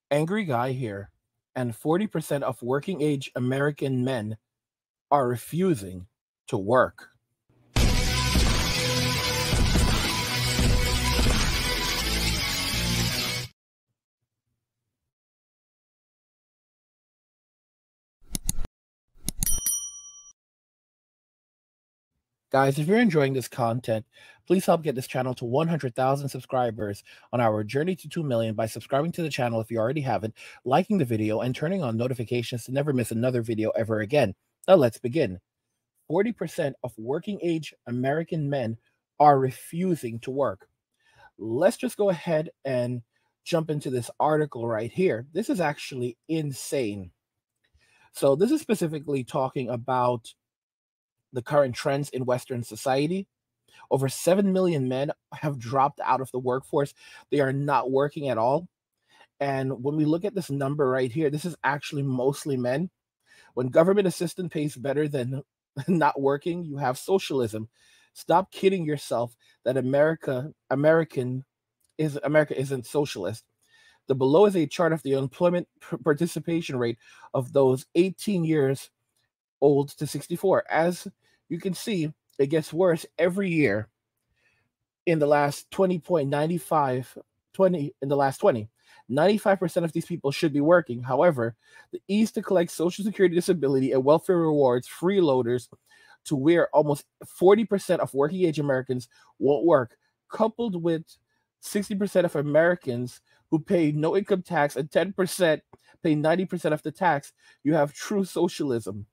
Angry guy here, and 40% of working age American men are refusing to work. Guys, if you're enjoying this content, please help get this channel to 100,000 subscribers on our journey to 2 million by subscribing to the channel if you already haven't, liking the video, and turning on notifications to never miss another video ever again. Now let's begin. 40% of working age American men are refusing to work. Let's just go ahead and jump into this article right here. This is actually insane. So this is specifically talking about the current trends in Western society. Over 7 million men have dropped out of the workforce. They are not working at all. And when we look at this number right here, this is actually mostly men. When government assistance pays better than not working, you have socialism. Stop kidding yourself that America isn't socialist. The below is a chart of the employment participation rate of those 18 years old to 64. As you can see, it gets worse every year in the last 95% of these people should be working. However, the ease to collect Social Security, disability, and welfare rewards, freeloaders, to where almost 40% of working age Americans won't work, coupled with 60% of Americans who pay no income tax and 10% pay 90% of the tax, you have true socialism.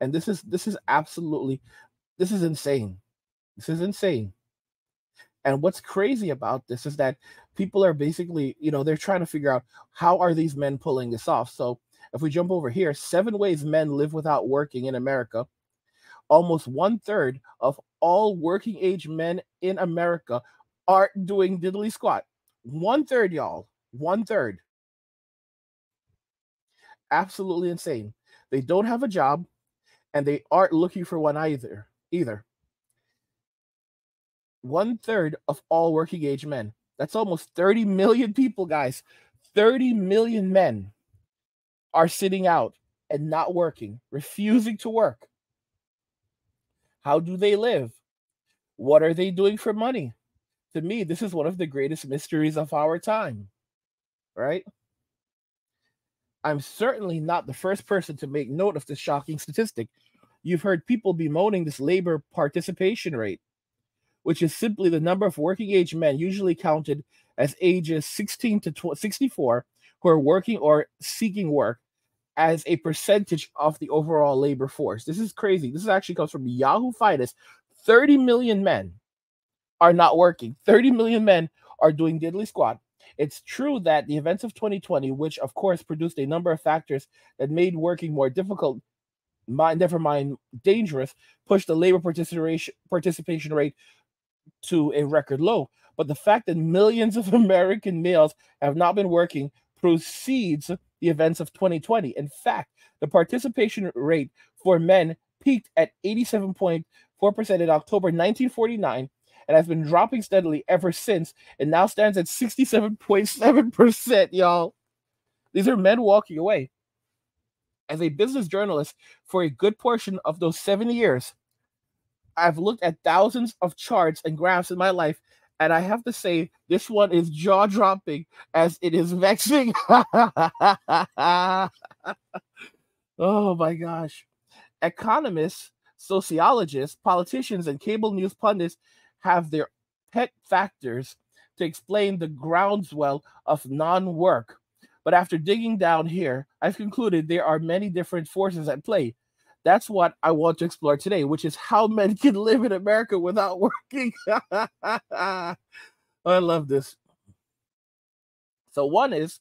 And this is absolutely, this is insane. This is insane. And what's crazy about this is that people are basically, they're trying to figure out how are these men pulling this off. So if we jump over here, 7 ways men live without working in America. Almost 1/3 of all working age men in America aren't doing diddly squat. 1/3, y'all. 1/3. Absolutely insane. They don't have a job, and they aren't looking for one either. 1/3 of all working age men. That's almost 30 million people, guys. 30 million men are sitting out and not working, refusing to work. How do they live? What are they doing for money? To me, this is one of the greatest mysteries of our time, right? I'm certainly not the first person to make note of this shocking statistic. You've heard people bemoaning this labor participation rate, which is simply the number of working age men, usually counted as ages 16 to 64, who are working or seeking work, as a percentage of the overall labor force. This is crazy. This actually comes from Yahoo Finance. 30 million men are not working. 30 million men are doing diddly squat. It's true that the events of 2020, which of course produced a number of factors that made working more difficult, never mind dangerous, pushed the labor participation rate to a record low. But the fact that millions of American males have not been working precedes the events of 2020. In fact, the participation rate for men peaked at 87.4% in October 1949 and has been dropping steadily ever since. It now stands at 67.7%, y'all. These are men walking away. As a business journalist for a good portion of those 7 years, I've looked at thousands of charts and graphs in my life, and I have to say, this one is jaw-dropping as it is vexing. Oh my gosh. Economists, sociologists, politicians, and cable news pundits have their pet factors to explain the groundswell of non-work. But after digging down here, I've concluded there are many different forces at play. That's what I want to explore today, which is how men can live in America without working. I love this. So one is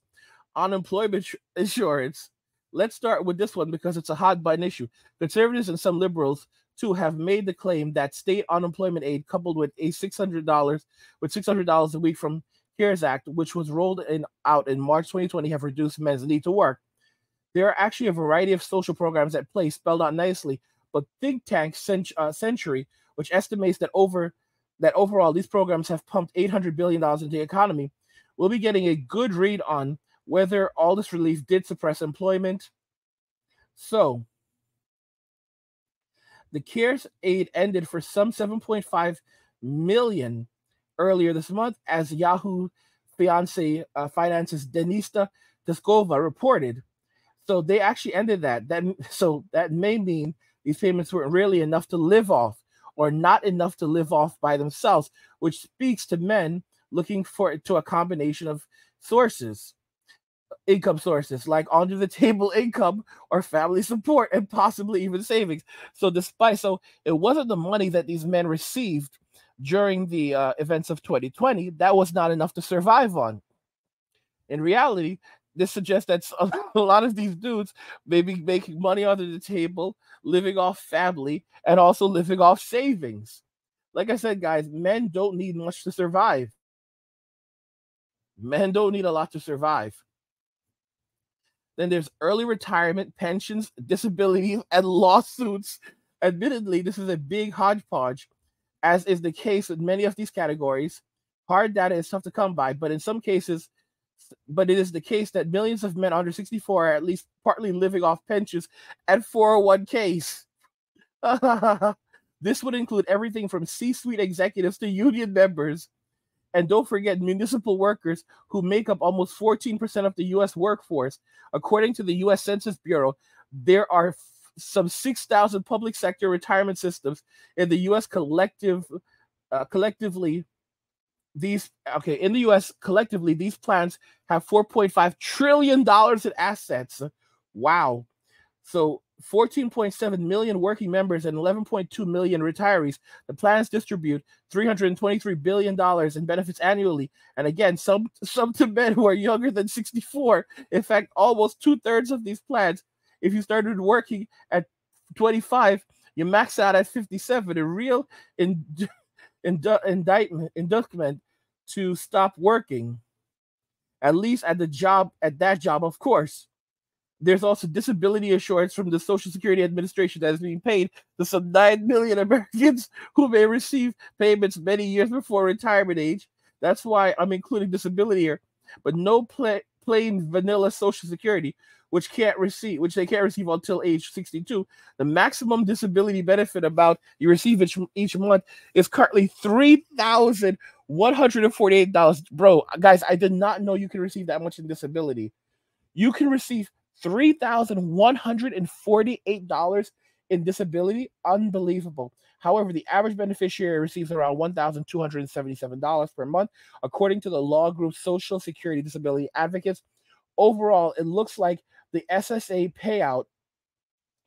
unemployment insurance. Let's start with this one because it's a hot button issue. Conservatives and some liberals too have made the claim that state unemployment aid coupled with $600 a week from CARES Act, which was rolled out in March 2020, have reduced men's need to work. There are actually a variety of social programs at play, spelled out nicely, but think tank Century, which estimates that overall these programs have pumped $800 billion into the economy, we'll be getting a good read on whether all this relief did suppress employment. So, the CARES aid ended for some 7.5 million earlier this month, as Yahoo Finance's Denista Tiskova reported. So they actually ended that. So that may mean these payments weren't really enough to live off, or not enough to live off by themselves, which speaks to men looking to a combination of income sources, like under the table income or family support, and possibly even savings. So it wasn't the money that these men received during the events of 2020 that was not enough to survive on. In reality, this suggests that a lot of these dudes may be making money under the table, living off family, and also living off savings. Like I said, guys, men don't need much to survive. Men don't need a lot to survive. Then there's early retirement, pensions, disability, and lawsuits. Admittedly, this is a big hodgepodge, as is the case with many of these categories. Hard data is tough to come by, but it is the case that millions of men under 64 are at least partly living off pensions and 401ks. This would include everything from C-suite executives to union members. And don't forget municipal workers, who make up almost 14% of the U.S. workforce. According to the U.S. Census Bureau, there are some 6,000 public sector retirement systems in the U.S. collectively. These plans have $4.5 trillion in assets. Wow. So 14.7 million working members and 11.2 million retirees. The plans distribute $323 billion in benefits annually. And again, some to men who are younger than 64. In fact, almost 2/3 of these plans, if you started working at 25, you max out at 57. A real indictment to stop working, at least at that job, of course. There's also disability insurance from the Social Security Administration that is being paid to some 9 million Americans who may receive payments many years before retirement age. That's why I'm including disability here, but no plain vanilla Social Security, which they can't receive until age 62. The maximum disability benefit you receive each month is currently $3,148. Bro, guys, I did not know you can receive that much in disability. You can receive $3,148 in disability. Unbelievable. However, the average beneficiary receives around $1,277 per month, according to the law group Social Security Disability Advocates. Overall, it looks like the SSA payout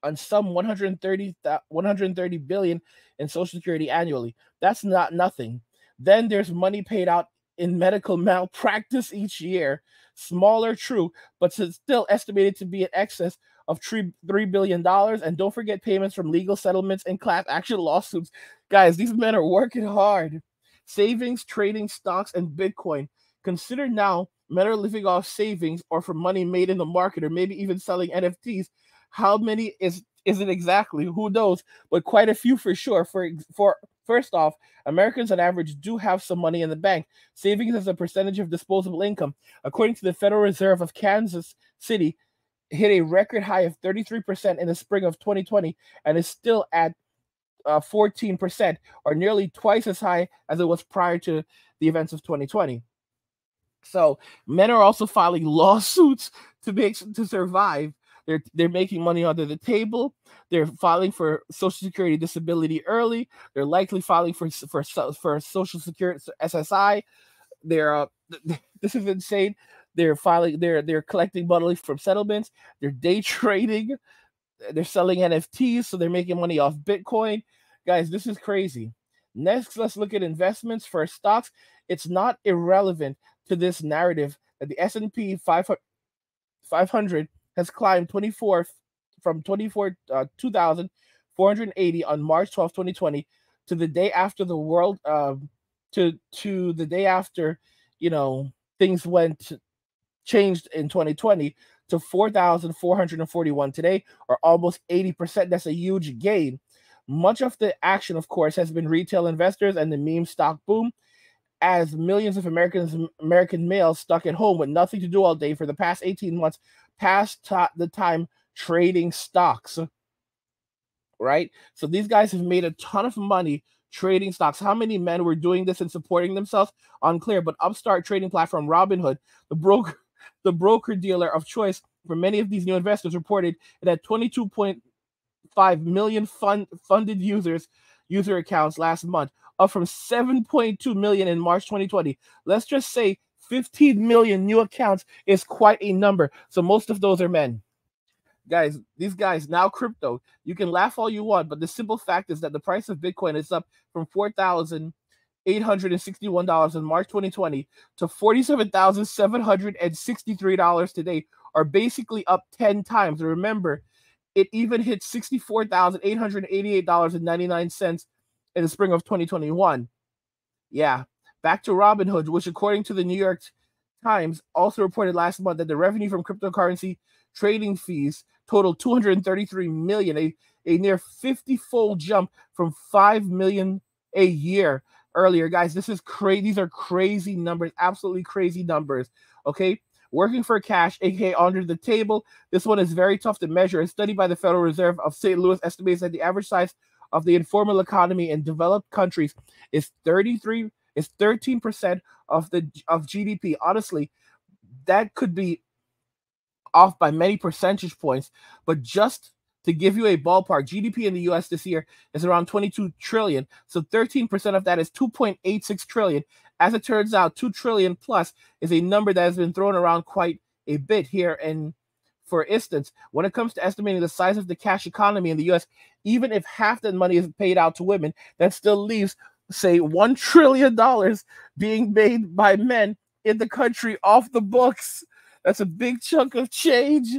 on some $130 billion in Social Security annually. That's not nothing. Then there's money paid out in medical malpractice each year. Smaller, true, but still estimated to be in excess of $3 billion. And don't forget payments from legal settlements and class action lawsuits. Guys, these men are working hard. Savings, trading stocks, and Bitcoin. Consider now, men are living off savings or from money made in the market, or maybe even selling NFTs. How many is it exactly? Who knows? But quite a few for sure. First off, Americans on average do have some money in the bank. Savings as a percentage of disposable income, according to the Federal Reserve of Kansas City, hit a record high of 33% in the spring of 2020 and is still at 14%, or nearly twice as high as it was prior to the events of 2020. So men are also filing lawsuits to survive. They're making money under the table. They're filing for Social Security disability early. They're likely filing for Social Security SSI. This is insane. They're collecting money from settlements. They're day trading. They're selling NFTs, so they're making money off Bitcoin. Guys, this is crazy. Next, let's look at investments for stocks. It's not irrelevant to this narrative that the S&P 500 has climbed 2,480 on March 12, 2020, to the day after the world to the day after things changed in 2020 to 4,441 today, or almost 80%. That's a huge gain. Much of the action, of course, has been retail investors and the meme stock boom. as millions of American males stuck at home with nothing to do all day for the past 18 months past the time trading stocks, right? So these guys have made a ton of money trading stocks. How many men were doing this and supporting themselves? Unclear. But upstart trading platform Robinhood, the broker dealer of choice for many of these new investors, reported it had 22.5 million funded user accounts last month, up from 7.2 million in March 2020. Let's just say 15 million new accounts is quite a number. So most of those are men. Guys, these guys, now crypto, you can laugh all you want, but the simple fact is that the price of Bitcoin is up from $4,861 in March 2020 to $47,763 today, or basically up 10 times. And remember, it even hit $64,888.99 in the spring of 2021. Yeah, back to Robinhood, which according to the New York Times also reported last month that the revenue from cryptocurrency trading fees totaled $233 million, a near 50-fold jump from $5 million a year earlier. Guys, this is crazy. These are crazy numbers, absolutely crazy numbers. Okay, working for cash, aka under the table. This one is very tough to measure. A study by the Federal Reserve of St. Louis estimates that the average size of the informal economy in developed countries is 13% of GDP. Honestly, that could be off by many percentage points, but just to give you a ballpark, GDP in the US this year is around 22 trillion. So 13% of that is 2.86 trillion. As it turns out, 2 trillion plus is a number that has been thrown around quite a bit here. And for instance, when it comes to estimating the size of the cash economy in the US, even if half that money is paid out to women, that still leaves, say, $1 trillion being made by men in the country off the books. That's a big chunk of change.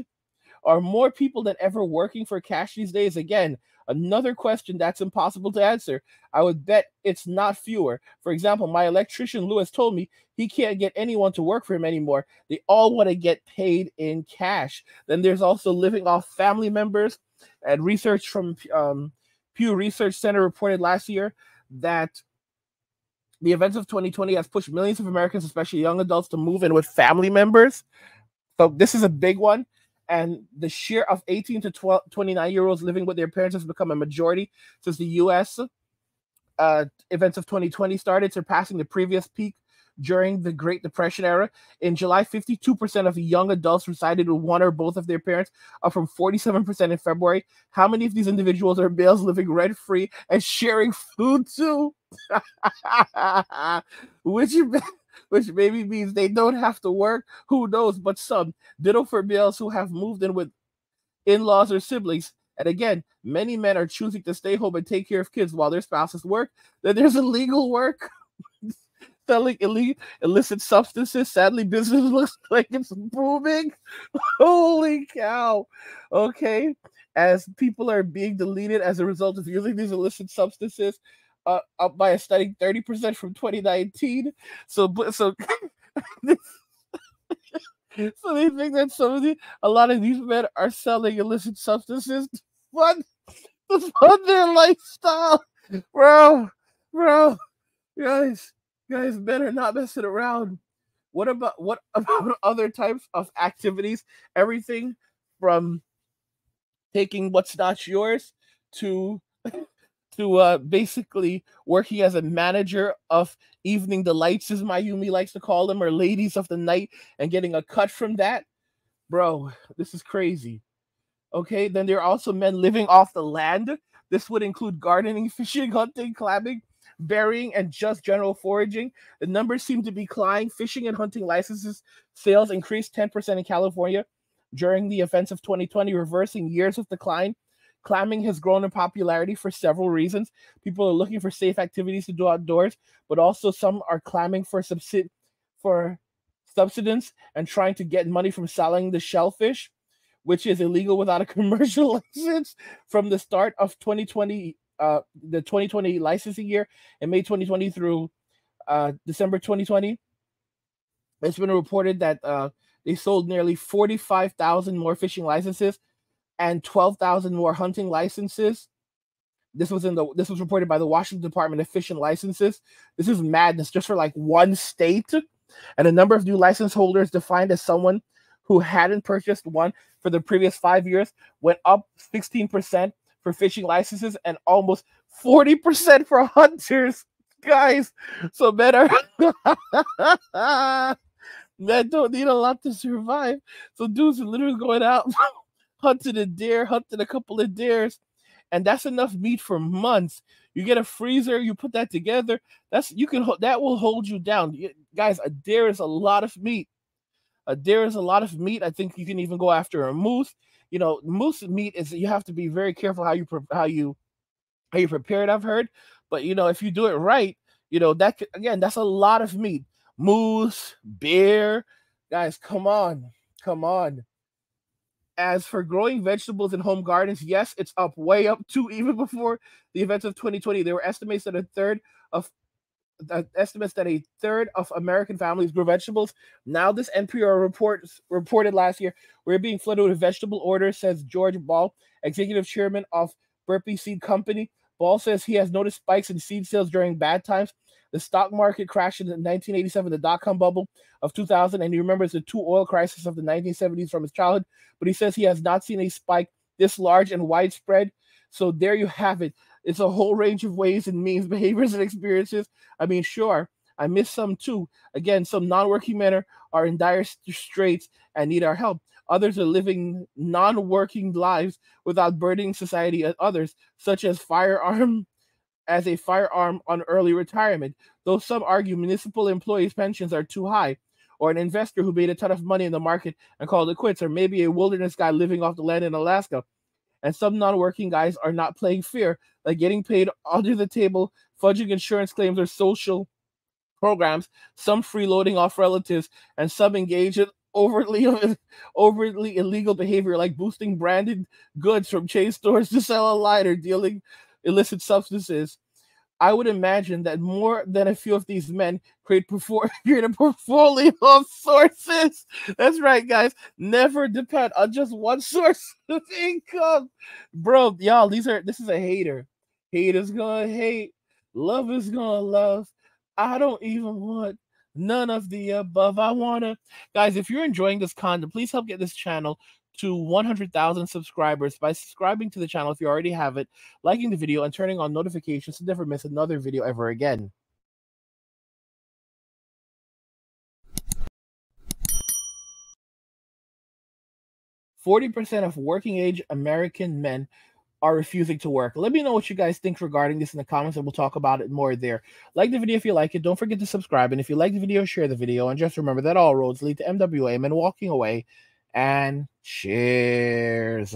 Are more people than ever working for cash these days? Again, another question that's impossible to answer. I would bet it's not fewer. For example, my electrician Lewis told me he can't get anyone to work for him anymore. They all want to get paid in cash. Then there's also living off family members. And research from Pew Research Center reported last year that the events of 2020 has pushed millions of Americans, especially young adults, to move in with family members. So this is a big one. And the share of 18 to 29-year-olds living with their parents has become a majority since the U.S. Events of 2020 started, surpassing the previous peak during the Great Depression era. In July, 52% of young adults resided with one or both of their parents, up from 47% in February. How many of these individuals are males living rent-free and sharing food too? Which maybe means they don't have to work. Who knows? But some. Ditto for males who have moved in with in-laws or siblings. And again, many men are choosing to stay home and take care of kids while their spouses work. Then there's illegal work. Selling illicit substances. Sadly, business looks like it's booming. Holy cow. Okay. As people are being deleted as a result of using these illicit substances, up by a stunning 30% from 2019. So so they think that a lot of these men are selling illicit substances to fund their lifestyle. Bro, guys, men are not messing around. What about other types of activities? Everything from taking what's not yours to basically working as a manager of evening delights, as Mayumi likes to call them, or ladies of the night, and getting a cut from that. Bro, this is crazy. Okay, then there are also men living off the land. This would include gardening, fishing, hunting, clamming, berrying, and just general foraging. The numbers seem to be climbing. Fishing and hunting licenses sales increased 10% in California during the events of 2020, reversing years of decline. Clamming has grown in popularity for several reasons. People are looking for safe activities to do outdoors, but also some are clamming for subsistence and trying to get money from selling the shellfish, which is illegal without a commercial license. From the start of 2020, the 2020 licensing year, in May 2020 through December 2020, it's been reported that they sold nearly 45,000 more fishing licenses and 12,000 more hunting licenses. This was reported by the Washington Department of Fish and Licenses. This is madness just for like one state. And the number of new license holders defined as someone who hadn't purchased one for the previous 5 years went up 16% for fishing licenses and almost 40% for hunters. Guys, so men don't need a lot to survive. So dudes are literally going out hunting a deer, hunting a couple of deers, and that's enough meat for months. You get a freezer, you put that together. That will hold you down, guys. A deer is a lot of meat. A deer is a lot of meat. I think you can even go after a moose. Moose meat is, you have to be very careful how you prepare it. I've heard, but if you do it right, that's a lot of meat. Moose, bear, guys, come on. As for growing vegetables in home gardens, yes, it's up, way up too. Even before the events of 2020, there were estimates that a third of American families grow vegetables. Now, this NPR reported last year, we're being flooded with vegetable orders, says George Ball, executive chairman of Burpee Seed Company. Ball says he has noticed spikes in seed sales during bad times. The stock market crashed in 1987, the dot-com bubble of 2000, and he remembers the two oil crises of the 1970s from his childhood, but he says he has not seen a spike this large and widespread. So there you have it. It's a whole range of ways and means, behaviors, and experiences. I mean, sure, I miss some too. Again, some non-working men are in dire straits and need our help. Others are living non-working lives without burdening society as others, such as a firearm on early retirement, though some argue municipal employees' pensions are too high, or an investor who made a ton of money in the market and called it quits, or maybe a wilderness guy living off the land in Alaska. And some non-working guys are not playing fair, like getting paid under the table, fudging insurance claims or social programs, some freeloading off relatives, and some engage in overtly illegal behavior like boosting branded goods from chain stores to sell online or dealing illicit substances. I would imagine that more than a few of these men create a portfolio of sources. That's right, guys. Never depend on just one source of income. Bro, y'all, this is a hater. Hate is gonna hate. Love is gonna love. I don't even want none of the above. Guys, if you're enjoying this content, please help get this channel to 100,000 subscribers by subscribing to the channel if you already have it, liking the video, and turning on notifications to never miss another video ever again. %40 of working-age American men are refusing to work. Let me know what you guys think regarding this in the comments, and we'll talk about it more there. Like the video if you like it. Don't forget to subscribe, and if you like the video, share the video. And just remember that all roads lead to MWA, men walking away. And cheers.